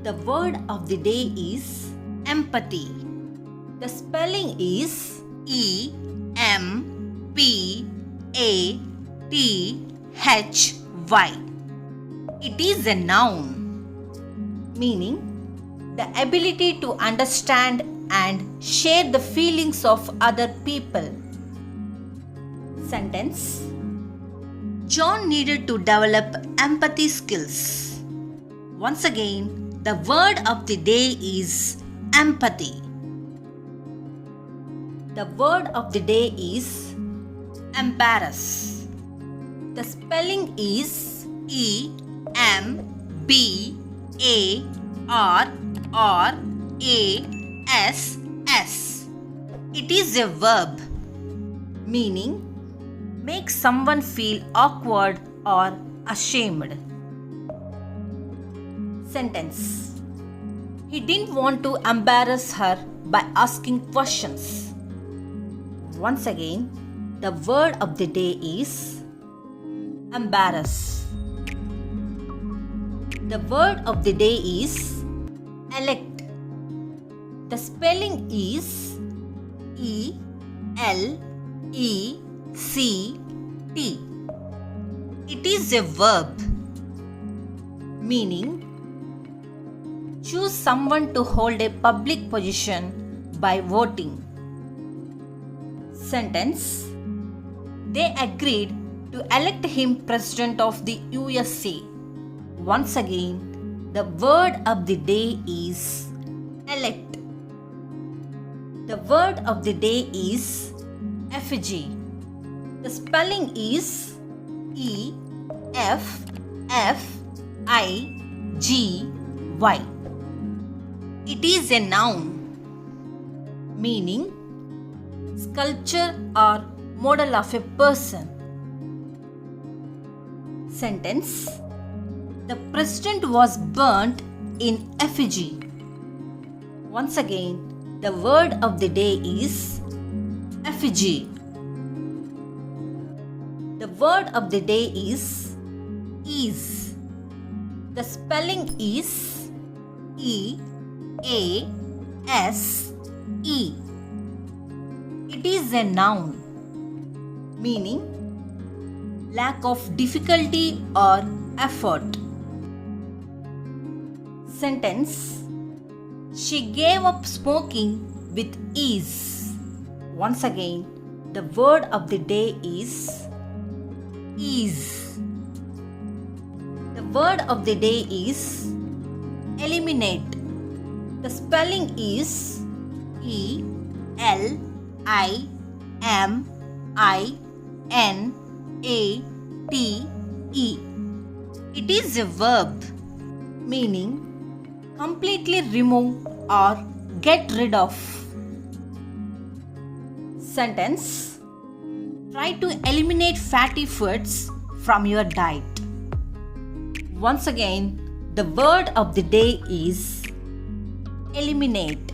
The word of the day is empathy. The spelling is EMPATHY. It is a noun, meaning the ability to understand and share the feelings of other people. Sentence: John needed to develop empathy skills. Once again, the word of the day is empathy. The word of the day is embarrass. The spelling is EMBARRASS. It is a verb, meaning make someone feel awkward or ashamed. Sentence: He didn't want to embarrass her by asking questions. Once again, the word of the day is embarrass. The word of the day is elect. The spelling is ELECT. It is a verb, meaning choose someone to hold a public position by voting. Sentence: They agreed to elect him President of the USA. Once again, the word of the day is elect. The word of the day is effigy. The spelling is EFFIGY. It is a noun, meaning sculpture or model of a person. Sentence: The president was burnt in effigy. Once again, the word of the day is effigy. The word of the day is ease. The spelling is EASE. It is a noun, meaning lack of difficulty or effort. Sentence: She gave up smoking with ease. Once again, the word of the day is ease. The word of the day is eliminate. The spelling is ELIMINATE. It is a verb, meaning completely remove or get rid of. Sentence: Try to eliminate fatty foods from your diet. Once again, the word of the day is eliminate.